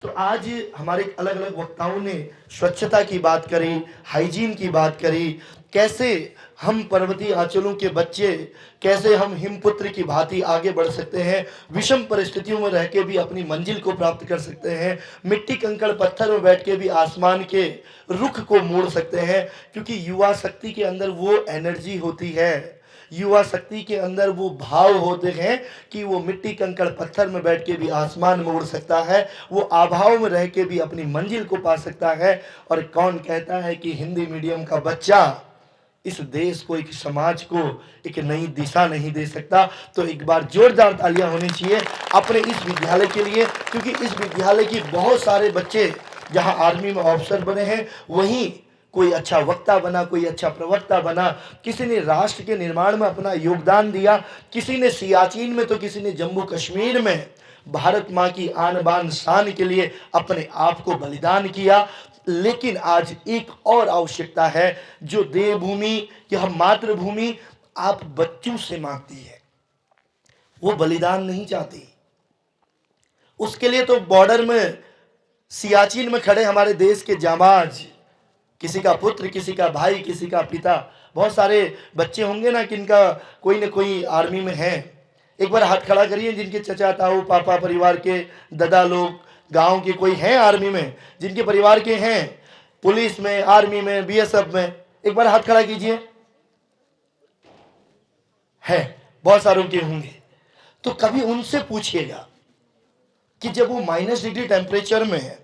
तो आज हमारे अलग अलग वक्ताओं ने स्वच्छता की बात करी, हाइजीन की बात करी, कैसे हम पर्वतीय अंचलों के बच्चे, कैसे हम हिमपुत्र की भांति आगे बढ़ सकते हैं, विषम परिस्थितियों में रह के भी अपनी मंजिल को प्राप्त कर सकते हैं, मिट्टी कंकड़ पत्थर में बैठ के भी आसमान के रुख को मोड़ सकते हैं। क्योंकि युवा शक्ति के अंदर वो एनर्जी होती है, युवा शक्ति के अंदर वो भाव होते हैं कि वो मिट्टी कंकड़ पत्थर में बैठ के भी आसमान में उड़ सकता है, वो अभाव में रह के भी अपनी मंजिल को पा सकता है। और कौन कहता है कि हिंदी मीडियम का बच्चा इस देश को, एक समाज को एक नई दिशा नहीं दे सकता। तो एक बार जोरदार तालियां होनी चाहिए अपने इस विद्यालय के लिए, क्योंकि इस विद्यालय की बहुत सारे बच्चे जहां आर्मी में ऑफिसर बने हैं, वहीं कोई अच्छा वक्ता बना, कोई अच्छा प्रवक्ता बना, किसी ने राष्ट्र के निर्माण में अपना योगदान दिया, किसी ने सियाचिन में, तो किसी ने जम्मू कश्मीर में भारत माँ की आन बान शान के लिए अपने आप को बलिदान किया। लेकिन आज एक और आवश्यकता है जो देवभूमि या मातृभूमि आप बच्चों से मांगती है, वो बलिदान नहीं चाहती। उसके लिए तो बॉर्डर में, सियाचिन में खड़े हमारे देश के जांबाज, किसी का पुत्र, किसी का भाई, किसी का पिता, बहुत सारे बच्चे होंगे ना किनका कोई न कोई आर्मी में है। एक बार हाथ खड़ा करिए जिनके चचा ताऊ पापा परिवार के दादा लोग गांव के कोई हैं आर्मी में, जिनके परिवार के हैं पुलिस में, आर्मी में, बीएसएफ में, एक बार हाथ खड़ा कीजिए। है, बहुत सारों के होंगे। तो कभी उनसे पूछिएगा कि जब वो -डिग्री टेम्परेचर में है,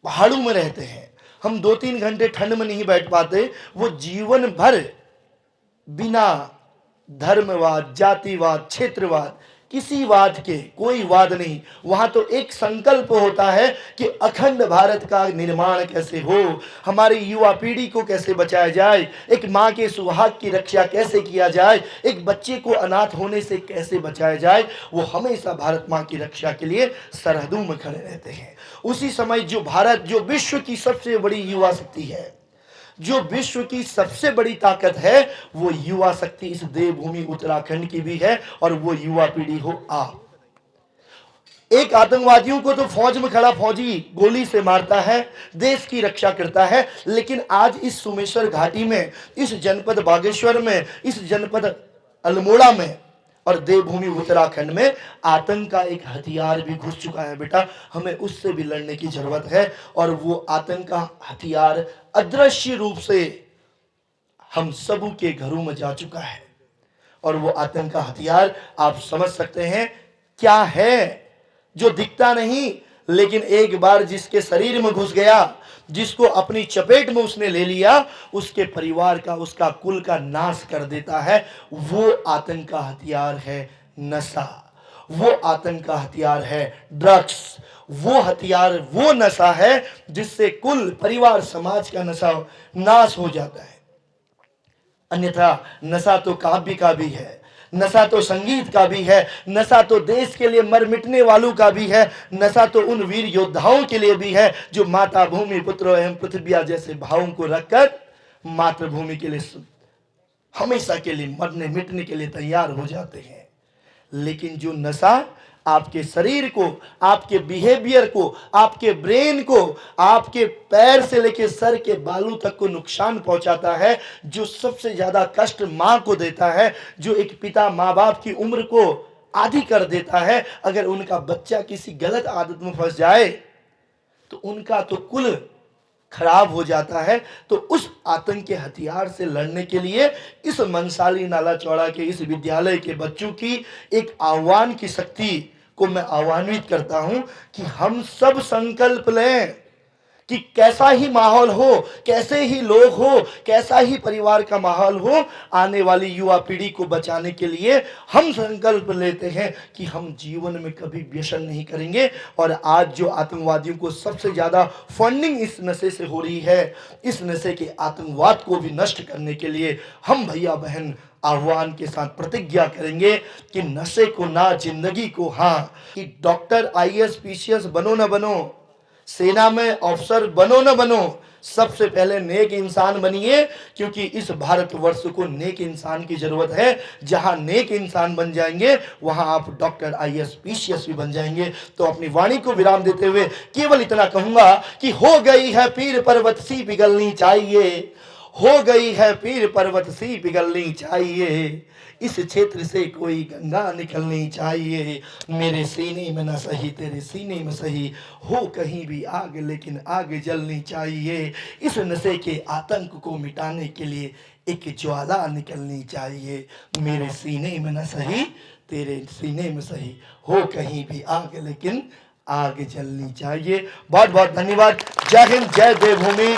पहाड़ों में रहते हैं, हम 2-3 घंटे ठंड में नहीं बैठ पाते, वो जीवन भर बिना धर्मवाद, जातिवाद, क्षेत्रवाद, किसी वाद के, कोई वाद नहीं, वहां तो एक संकल्प होता है कि अखंड भारत का निर्माण कैसे हो, हमारी युवा पीढ़ी को कैसे बचाया जाए, एक माँ के सुहाग की रक्षा कैसे किया जाए, एक बच्चे को अनाथ होने से कैसे बचाया जाए। वो हमेशा भारत माँ की रक्षा के लिए सरहदों में खड़े रहते हैं। उसी समय जो भारत, जो विश्व की सबसे बड़ी युवा शक्ति है, जो विश्व की सबसे बड़ी ताकत है, वो युवा शक्ति इस देवभूमि उत्तराखंड की भी है, और वो युवा पीढ़ी हो आप। एक आतंकवादियों को तो फौज में खड़ा फौजी गोली से मारता है, देश की रक्षा करता है, लेकिन आज इस सोमेश्वर घाटी में, इस जनपद बागेश्वर में, इस जनपद अल्मोड़ा में और देवभूमि उत्तराखंड में आतंक का एक हथियार भी घुस चुका है। बेटा, हमें उससे भी लड़ने की जरूरत है, और वो आतंक का हथियार अदृश्य रूप से हम सबों के घरों में जा चुका है। और वो आतंक का हथियार आप समझ सकते हैं क्या है, जो दिखता नहीं, लेकिन एक बार जिसके शरीर में घुस गया, जिसको अपनी चपेट में उसने ले लिया, उसके परिवार का, उसका कुल का नाश कर देता है। वो आतंक का हथियार है नशा, वो आतंक का हथियार है ड्रग्स, वो हथियार, वो नशा है जिससे कुल परिवार समाज का नशा नाश हो जाता है। अन्यथा नशा तो काव्य का भी है, नशा तो संगीत का भी है, नशा तो देश के लिए मर मिटने वालों का भी है, नशा तो उन वीर योद्धाओं के लिए भी है जो माता भूमि पुत्र एवं पृथ्वी जैसे भावों को रखकर मातृभूमि के लिए हमेशा के लिए मरने मिटने के लिए तैयार हो जाते हैं। लेकिन जो नशा आपके शरीर को, आपके बिहेवियर को, आपके ब्रेन को, आपके पैर से लेकर सर के बालों तक को नुकसान पहुंचाता है, जो सबसे ज्यादा कष्ट मां को देता है, जो एक पिता माँ बाप की उम्र को आधी कर देता है, अगर उनका बच्चा किसी गलत आदत में फंस जाए तो उनका तो कुल खराब हो जाता है। तो उस आतंक के हथियार से लड़ने के लिए इस मनसाली नाला चौड़ा के इस विद्यालय के बच्चों की एक आह्वान की शक्ति को मैं आह्वानित करता हूं कि हम सब संकल्प लें कि कैसा ही माहौल हो, कैसे ही लोग हो, कैसा ही परिवार का माहौल हो, आने वाली युवा पीढ़ी को बचाने के लिए हम संकल्प लेते हैं कि हम जीवन में कभी व्यसन नहीं करेंगे। और आज जो आतंकवादियों को सबसे ज्यादा फंडिंग इस नशे से हो रही है, इस नशे के आतंकवाद को भी नष्ट करने के लिए हम भैया बहन आह्वान के साथ प्रतिज्ञा करेंगे कि नशे को ना, जिंदगी को हाँ। कि डॉक्टर, आईएएस, पीसीएस बनो ना बनो, सेना में ऑफिसर बनो न बनो, सबसे पहले नेक इंसान बनिए, क्योंकि इस भारतवर्ष को नेक इंसान की जरूरत है। जहां नेक इंसान बन जाएंगे वहां आप डॉक्टर, आईएएस, पीसीएस भी बन जाएंगे। तो अपनी वाणी को विराम देते हुए केवल इतना कहूंगा कि हो गई है पीर पर्वत सी पिघलनी चाहिए, हो गई है पीर पर्वत सी पिघलनी चाहिए, इस क्षेत्र से कोई गंगा निकलनी चाहिए। मेरे सीने में न सही तेरे सीने में सही, हो कहीं भी आग लेकिन आग जलनी चाहिए। इस नशे के आतंक को मिटाने के लिए एक ज्वाला निकलनी चाहिए। मेरे सीने में न सही तेरे सीने में सही, हो कहीं भी आग लेकिन आग जलनी चाहिए। बहुत बहुत धन्यवाद। जय हिंद, जय देवभूमि।